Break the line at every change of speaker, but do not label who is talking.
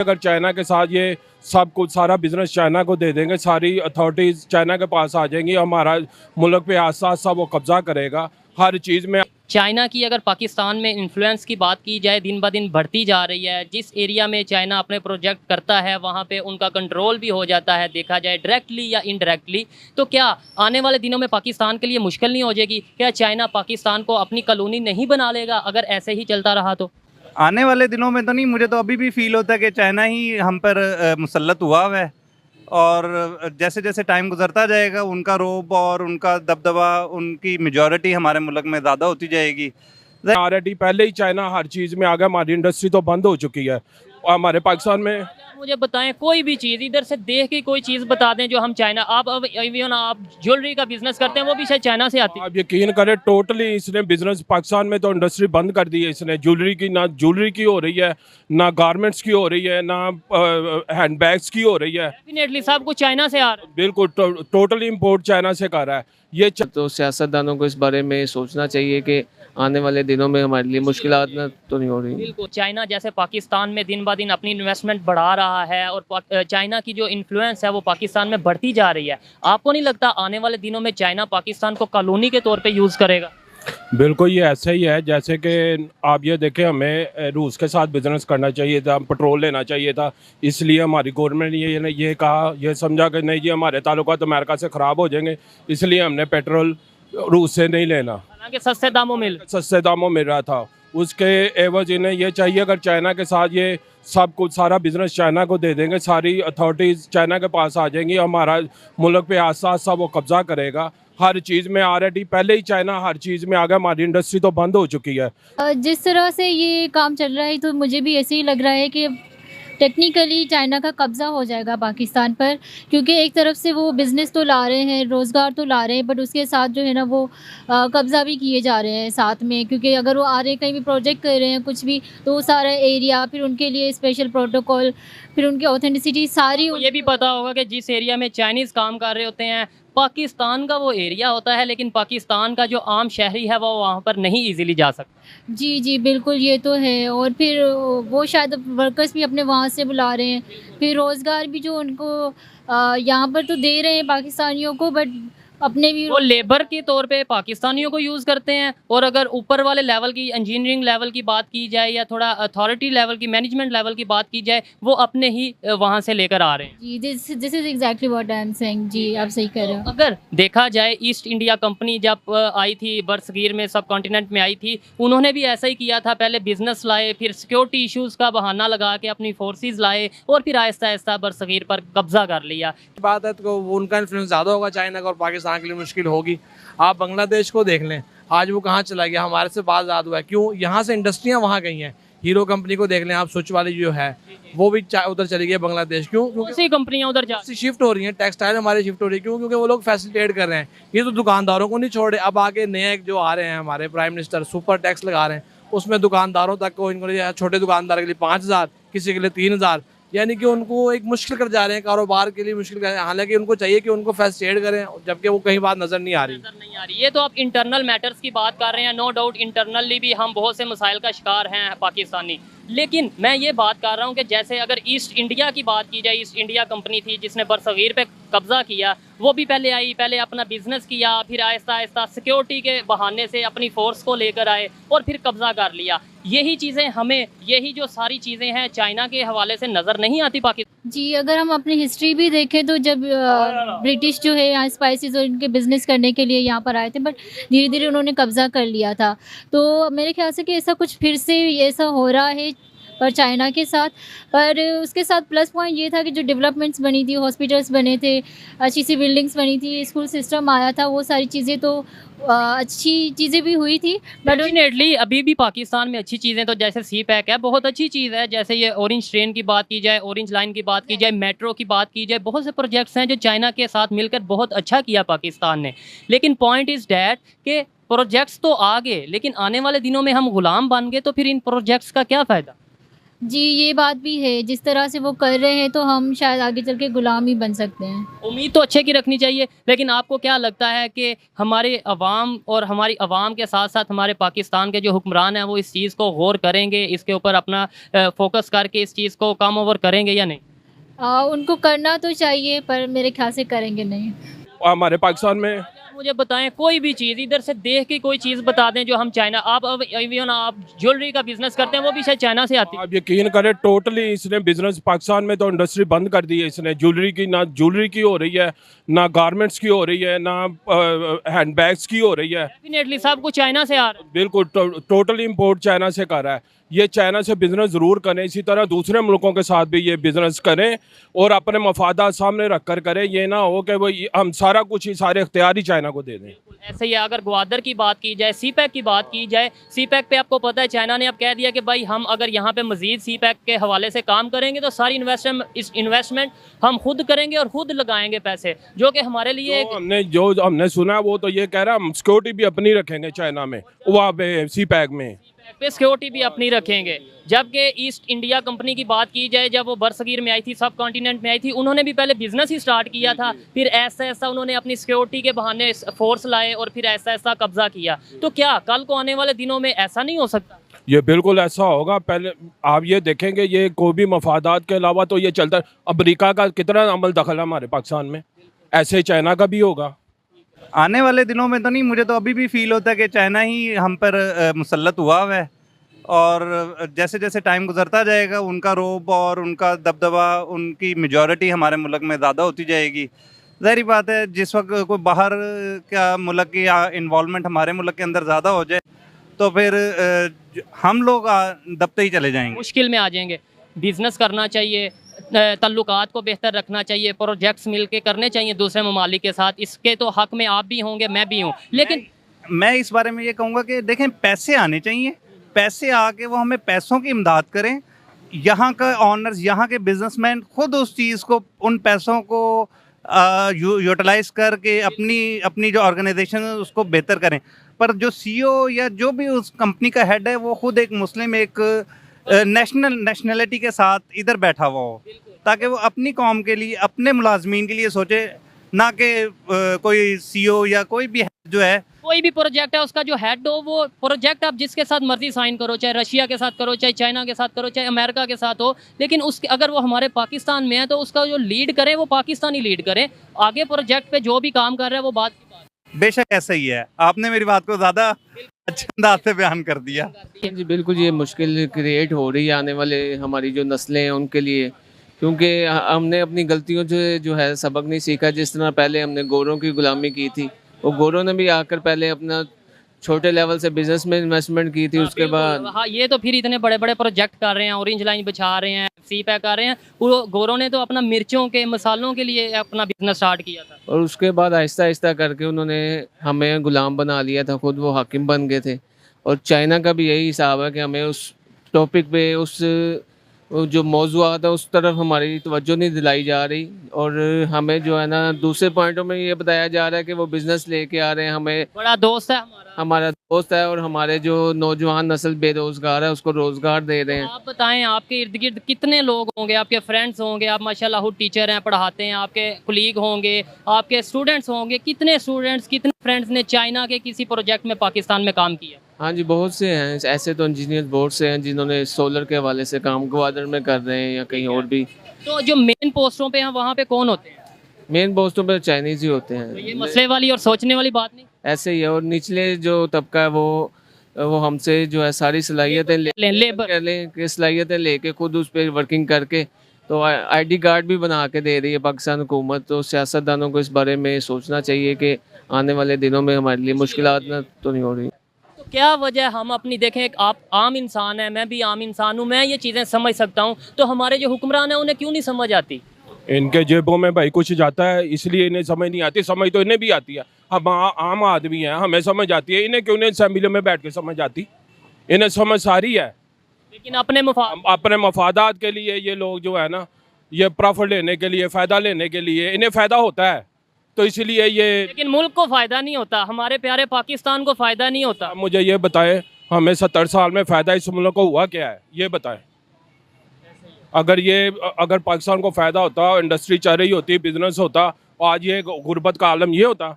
अगर चाइना के साथ ये सब कुछ सारा बिजनेस चाइना को दे देंगे, सारी अथॉरिटीज़ चाइना के पास आ जाएंगी, हमारा मुल्क पे आस्ता आस्ता वो कब्जा करेगा हर चीज़ में।
चाइना की अगर पाकिस्तान में इन्फ्लुएंस की बात की जाए, दिन ब दिन बढ़ती जा रही है। जिस एरिया में चाइना अपने प्रोजेक्ट करता है वहाँ पे उनका कंट्रोल भी हो जाता है, देखा जाए डायरेक्टली या इनडायरेक्टली। तो क्या आने वाले दिनों में पाकिस्तान के लिए मुश्किल नहीं हो जाएगी? क्या चाइना पाकिस्तान को अपनी कॉलोनी नहीं बना लेगा अगर ऐसे ही चलता रहा तो?
आने वाले दिनों में तो नहीं, मुझे तो अभी भी फील होता है कि चाइना ही हम पर मुसल्लत हुआ हुआ है। और जैसे जैसे टाइम गुजरता जाएगा उनका रोब और उनका दबदबा, उनकी मेजॉरिटी हमारे मुल्क में ज़्यादा होती जाएगी।
ऑलरेडी पहले ही चाइना हर चीज़ में आ गया, हमारी इंडस्ट्री तो बंद हो चुकी है और हमारे पाकिस्तान में।
मुझे बताएं कोई भी चीज़ इधर से देख के कोई चीज़ बता दें जो हम चाइना, आप अब इवन आप ज्वेलरी का बिजनेस करते हैं वो भी शायद चाइना से आती है।
आप यकीन करें, टोटली इसने बिजनेस पाकिस्तान में तो इंडस्ट्री बंद कर दी है इसने। ज्वेलरी की, ना ज्वेलरी की हो रही है, ना गारमेंट्स की हो रही है, ना हैंडबैग्स की हो रही है।
डेफिनेटली सब कुछ चाइना से आ रहा है।
बिल्कुल टोटली इम्पोर्ट चाइना से कर रहा है ये।
तो सियासतदानों को इस बारे में सोचना चाहिए कि आने वाले दिनों में हमारे लिए मुश्किलात तो नहीं हो रही।
बिल्कुल, चाइना जैसे पाकिस्तान में दिन ब दिन अपनी इन्वेस्टमेंट बढ़ा रहा है और चाइना की जो इन्फ्लुएंस है वो पाकिस्तान में बढ़ती जा रही है। आपको नहीं लगता आने वाले दिनों में चाइना पाकिस्तान को कॉलोनी के तौर पे यूज़ करेगा?
बिल्कुल ये ऐसा ही है। जैसे कि आप ये देखें, हमें रूस के साथ बिजनेस करना चाहिए था, पेट्रोल लेना चाहिए था, इसलिए हमारी गवर्नमेंट ने ये कहा, ये समझा कि नहीं जी हमारे ताल्लुकात अमेरिका से ख़राब हो जाएंगे, इसलिए हमने पेट्रोल रूस से नहीं लेना।
हालांकि सस्ते दामों
मिल रहा था। उसके एवज इन्हें ये चाहिए, अगर चाइना के साथ ये सब कुछ सारा बिजनेस चाइना को दे देंगे, सारी अथॉरिटीज़ चाइना के पास आ जाएंगी, हमारा मुल्क पे आस्ता आस्ता वो कब्जा करेगा हर चीज़ में। ऑलरेडी पहले ही चाइना हर चीज़ में आ गया, हमारी इंडस्ट्री तो बंद हो चुकी है।
जिस तरह से ये काम चल रहा है तो मुझे भी ऐसे ही लग रहा है कि टेक्निकली चाइना का कब्ज़ा हो जाएगा पाकिस्तान पर, क्योंकि एक तरफ से वो बिज़नेस तो ला रहे हैं, रोज़गार तो ला रहे हैं, बट उसके साथ जो है ना वो कब्ज़ा भी किए जा रहे हैं साथ में। क्योंकि अगर वो आ रहे हैं कहीं भी प्रोजेक्ट कर रहे हैं कुछ भी, तो वो सारा एरिया, फिर उनके लिए स्पेशल प्रोटोकॉल, फिर उनकी ऑथेंटिसिटी सारी।
ये भी पता होगा कि जिस एरिया में चाइनीज़ काम कर रहे होते हैं पाकिस्तान का वो एरिया होता है, लेकिन पाकिस्तान का जो आम शहरी है वो वहाँ पर नहीं इजीली जा सकता।
जी जी बिल्कुल, ये तो है। और फिर वो शायद वर्कर्स भी अपने वहाँ से बुला रहे हैं, फिर रोज़गार भी जो उनको यहाँ पर तो दे रहे हैं पाकिस्तानियों को, बट अपने भी
वो लेबर के तौर पे पाकिस्तानियों को यूज़ करते हैं। और अगर ऊपर वाले लेवल की, इंजीनियरिंग लेवल की बात की जाए या थोड़ा अथॉरिटी लेवल की, मैनेजमेंट लेवल की बात की जाए, वो अपने ही वहाँ से लेकर आ रहे हैं।
जी, this is exactly what I am saying. जी, आप सही कह रहे हो।
अगर देखा जाए ईस्ट इंडिया कंपनी जब आई थी, बरसगीर में, सब कॉन्टिनेंट में आई थी, उन्होंने भी ऐसा ही किया था। पहले बिजनेस लाए, फिर सिक्योरिटी इश्यूज़ का बहाना लगा के अपनी फोर्सेस लाए और फिर आहिस्ता आहिस्ता बरसगीर पर कब्जा कर लिया।
बात है तो वो उनका इन्फ्लुएंस ज़्यादा होगा चाइना का, और पाकिस्तान के लिए मुश्किल होगी। आप बांग्लादेश को देख लें, आज वो कहाँ चला गया, हमारे से बात ज़्यादा हुआ है। क्यों? यहाँ से इंडस्ट्रियाँ वहाँ गई हैं। हीरो कंपनी को देख लें आप, स्विच वाली जो है वो भी उधर चली गई है बांग्लादेश। क्यों?
क्योंकि कंपनियां उधर जा
शिफ्ट हो रही हैं, टेक्सटाइल हमारे शिफ्ट हो रही है। क्यों? क्योंकि वो लोग फैसिलिटेट कर रहे हैं। ये तो दुकानदारों को नहीं छोड़ रहे। अब आगे नए जो आ रहे हैं हमारे प्राइम मिनिस्टर, सुपर टैक्स लगा रहे हैं, उसमें दुकानदारों तक को, इनको छोटे दुकानदार के लिए 5,000, किसी के लिए 3,000, यानी कि उनको एक मुश्किल कर जा रहे हैं, कारोबार के लिए मुश्किल कर रहे हैं। हालांकि उनको चाहिए कि उनको फैसिलिटेट करें, जबकि वो कहीं बात नज़र नहीं आ रही।
ये तो आप इंटरनल मैटर्स की बात कर रहे हैं। नो डाउट इंटरनली भी हम बहुत से मसाइल का शिकार हैं पाकिस्तानी। लेकिन मैं ये बात कर रहा हूँ कि जैसे अगर ईस्ट इंडिया की बात की जाए, ईस्ट इंडिया कंपनी थी जिसने बरसगीर पे कब्जा किया, वो भी पहले आई, पहले अपना बिजनेस किया, फिर आहिस्ता आहिस्ता सिक्योरिटी के बहाने से अपनी फोर्स को लेकर आए और फिर कब्जा कर लिया। यही चीज़ें हमें, यही जो सारी चीज़ें हैं चाइना के हवाले से नज़र नहीं आती पाकिस्तान।
जी, अगर हम अपनी हिस्ट्री भी देखें तो जब ब्रिटिश जो है यहाँ स्पाइसेस और इनके बिज़नेस करने के लिए यहाँ पर आए थे, बट धीरे धीरे उन्होंने कब्ज़ा कर लिया था। तो मेरे ख्याल से कि ऐसा कुछ फिर से ऐसा हो रहा है पर चाइना के साथ। पर उसके साथ प्लस पॉइंट ये था कि जो डेवलपमेंट्स बनी थी, हॉस्पिटल्स बने थे, अच्छी सी बिल्डिंग्स बनी थी, स्कूल सिस्टम आया था, वो सारी चीज़ें तो अच्छी चीज़ें भी हुई थी। बट
डेफिनेटली अभी भी पाकिस्तान में अच्छी चीज़ें तो जैसे सी पैक है, बहुत अच्छी चीज़ है। जैसे ये ऑरेंज ट्रेन की बात की जाए, ऑरेंज लाइन की बात की जाए, मेट्रो की बात की जाए, बहुत से प्रोजेक्ट्स हैं जो चाइना के साथ मिलकर बहुत अच्छा किया पाकिस्तान ने। लेकिन पॉइंट इज़ डैट कि प्रोजेक्ट्स तो आ गए, लेकिन आने वाले दिनों में हम गुलाम बन गए तो फिर इन प्रोजेक्ट्स का क्या फ़ायदा?
जी ये बात भी है, जिस तरह से वो कर रहे हैं तो हम शायद आगे चल के गुलाम ही बन सकते हैं।
उम्मीद तो अच्छे की रखनी चाहिए, लेकिन आपको क्या लगता है कि हमारे अवाम और हमारी अवाम के साथ साथ हमारे पाकिस्तान के जो हुक्मरान हैं वो इस चीज़ को गौर करेंगे, इसके ऊपर अपना फोकस करके इस चीज़ को कम ओवर करेंगे या नहीं?
उनको करना तो चाहिए पर मेरे ख्याल से करेंगे नहीं।
हमारे पाकिस्तान में
मुझे बताएं कोई भी चीज़ इधर से देख के कोई चीज़ बता दें जो हम चाइना, आप अब इवन आप ज्वेलरी का बिजनेस करते हैं वो भी शायद चाइना से आती है।
आप यकीन करें, टोटली इसने बिजनेस पाकिस्तान में तो इंडस्ट्री बंद कर दी है इसने। ज्वेलरी की, ना ज्वेलरी की हो रही है, ना गारमेंट्स की हो रही है, ना हैंडबैग्स की हो रही है।
डेफिनेटली सब कुछ चाइना से आ रहा है।
बिल्कुल टोटली इंपोर्ट चाइना से कर रहा है। ये चाइना से बिजनेस ज़रूर करें, इसी तरह दूसरे मुल्कों के साथ भी ये बिजनेस करें और अपने मफादात सामने रख कर करें। ये ना हो कि वो हम सारा कुछ ही, सारे इख्तियार ही चाइना को दे दें।
ऐसे ही अगर ग्वादर की बात की जाए, सी पैक की बात की जाए, सी पैक पे आपको पता है चाइना ने अब कह दिया कि भाई हम अगर यहाँ पे मजीद सी पैक के हवाले से काम करेंगे तो सारी इन्वेस्टमेंट हम खुद करेंगे और खुद लगाएंगे पैसे, जो कि हमारे लिए
जो हमने सुना है वो तो ये कह रहा है हम सिक्योरिटी भी अपनी रखेंगे चाइना में, वहाँ पे सी पैक में
पे सिक्योरिटी भी अपनी रखेंगे। जबकि ईस्ट इंडिया कंपनी की बात की जाए, जब वो बरसगीर में आई थी, सब कॉन्टिनेंट में आई थी, उन्होंने भी पहले बिजनेस ही स्टार्ट किया था, फिर ऐसा ऐसा उन्होंने अपनी सिक्योरिटी के बहाने फोर्स लाए और फिर ऐसा ऐसा कब्जा किया। तो क्या कल को आने वाले दिनों में ऐसा नहीं हो सकता?
ये बिल्कुल ऐसा होगा। पहले आप ये देखेंगे, ये कोई भी मफादात के अलावा तो ये चलता है। अमेरिका का कितना अमल दखल है हमारे पाकिस्तान में, ऐसे चाइना का भी होगा।
आने वाले दिनों में तो नहीं, मुझे तो अभी भी फील होता है कि चाइना ही हम पर मुसल्लत हुआ है और जैसे जैसे टाइम गुजरता जाएगा उनका रोब और उनका दबदबा, उनकी मेजॉरिटी हमारे मुल्क में ज़्यादा होती जाएगी। ज़ाहिर बात है जिस वक्त कोई बाहर का मुल्क की इन्वॉल्वमेंट हमारे मुल्क के अंदर ज़्यादा हो जाए तो फिर हम लोग दबते ही चले जाएंगे,
मुश्किल में आ जाएंगे। बिजनेस करना चाहिए, तल्लुकात को बेहतर रखना चाहिए, प्रोजेक्ट्स मिलके करने चाहिए दूसरे ममालिक के साथ। इसके तो हक में आप भी होंगे, मैं भी हूँ, लेकिन
मैं इस बारे में ये कहूँगा कि देखें, पैसे आने चाहिए, पैसे आके वो हमें पैसों की इमदाद करें। यहाँ का ऑनर्स, यहाँ के बिजनेसमैन खुद उस चीज़ को, उन पैसों को यूटिलाइज करके अपनी जो ऑर्गेनाइजेशन है उसको बेहतर करें। पर जो सीईओ या जो भी उस कंपनी का हेड है वो खुद एक मुस्लिम, एक नेशनलिटी के साथ इधर बैठा हुआ हो, ताकि वो अपनी कौम के लिए, अपने मुलाजमीन के लिए सोचे, ना कि कोई सीईओ या कोई भी जो है,
कोई भी प्रोजेक्ट है उसका जो हेड हो, वो प्रोजेक्ट आप जिसके साथ मर्जी साइन करो, चाहे रशिया के साथ करो, चाहे चाइना के साथ करो, चाहे अमेरिका के साथ हो, लेकिन उसके अगर वो हमारे पाकिस्तान में है तो उसका जो लीड करे वो पाकिस्तानी लीड करे। आगे प्रोजेक्ट पे जो भी काम कर रहा है वो बात की बात।
बेशक ऐसा ही है। आपने मेरी बात को ज़्यादा अच्छे अंदाज से बयान कर दिया।
जी बिल्कुल, ये मुश्किल क्रिएट हो रही है आने वाले हमारी जो नस्लें हैं उनके लिए, क्योंकि हमने अपनी गलतियों से जो है सबक नहीं सीखा। जिस तरह पहले हमने गोरों की गुलामी की थी, वो गोरों ने भी आकर पहले अपना छोटे लेवल से बिजनेस में इन्वेस्टमेंट की थी, उसके बाद
हाँ, ये तो फिर इतने बड़े बड़े प्रोजेक्ट कर रहे हैं, ऑरेंज लाइन बिछा रहे हैं, सी पैक कर रहे हैं। वो गोरों ने तो अपना मिर्चों के मसालों के लिए अपना बिजनेस स्टार्ट किया था
और उसके बाद आहिस्ता आहिस्ता करके उन्होंने हमें गुलाम बना लिया था, खुद वो हाकिम बन गए थे। और चाइना का भी यही हिसाब है कि हमें उस टॉपिक पे, उस जो मौजूआत है उस तरफ हमारी तवज्जो नहीं दिलाई जा रही, और हमें जो है ना दूसरे पॉइंटों में ये बताया जा रहा है कि वो बिज़नेस लेके आ रहे हैं, हमें
बड़ा दोस्त है
हमारा दोस्त है, और हमारे जो नौजवान नस्ल बेरोज़गार है उसको रोज़गार दे रहे हैं।
आप बताएं, आपके इर्द गिर्द कितने लोग होंगे, आपके फ्रेंड्स होंगे, आप माशाल्लाह टीचर हैं, पढ़ाते हैं, आपके कुलीग होंगे, आपके स्टूडेंट्स होंगे, कितने स्टूडेंट्स, कितने फ्रेंड्स ने चाइना के किसी प्रोजेक्ट में पाकिस्तान में काम किया?
हाँ जी, बहुत से हैं ऐसे, तो इंजीनियर बहुत से हैं जिन्होंने सोलर के हवाले से काम ग्वादर में कर रहे हैं या कहीं और भी।
तो जो मेन पोस्टों पे हैं वहाँ पे कौन होते हैं?
मेन पोस्टों पर चाइनीज़ ही होते हैं।
तो ये मसले वाली और सोचने वाली बात नहीं,
ऐसे ही है। और निचले जो तबका है वो हमसे जो है सारी सलाहियतें लेबर सलाहियतें लेके खुद उस पर वर्किंग करके तो आईडी कार्ड भी बना के दे रही है पाकिस्तान हुकूमत। तो सियासतदानों को इस बारे में सोचना चाहिए कि आने वाले दिनों में हमारे लिए मुश्किलात तो नहीं हो रही।
तो क्या वजह हम अपनी देखें, आप आम इंसान हैं, मैं भी आम इंसान हूँ, मैं ये चीज़ें समझ सकता हूँ, तो हमारे जो हुक्मरान हैं उन्हें क्यों नहीं समझ आती?
इनके जेबों में भाई कुछ जाता है, इसलिए इन्हें समझ नहीं आती। समझ तो इन्हें भी आती है, हम आम आदमी हैं, हमें समझ आती है, इन्हें क्यों नहीं असेंबली में बैठ के समझ आती? इन्हें समझ सारी है,
लेकिन अपने
मफादात के लिए ये लोग जो है ना, ये प्रॉफिट लेने के लिए, फ़ायदा लेने के लिए, इन्हें फ़ायदा होता है, तो इसलिए ये।
लेकिन मुल्क को फ़ायदा नहीं होता, हमारे प्यारे पाकिस्तान को फ़ायदा नहीं होता।
मुझे ये बताएं, हमें 70 साल में फ़ायदा इस मुल्क को हुआ क्या है, ये बताएं। अगर पाकिस्तान को फ़ायदा होता, इंडस्ट्री चल रही होती, बिजनेस होता, आज ये गुर्बत का आलम ये होता।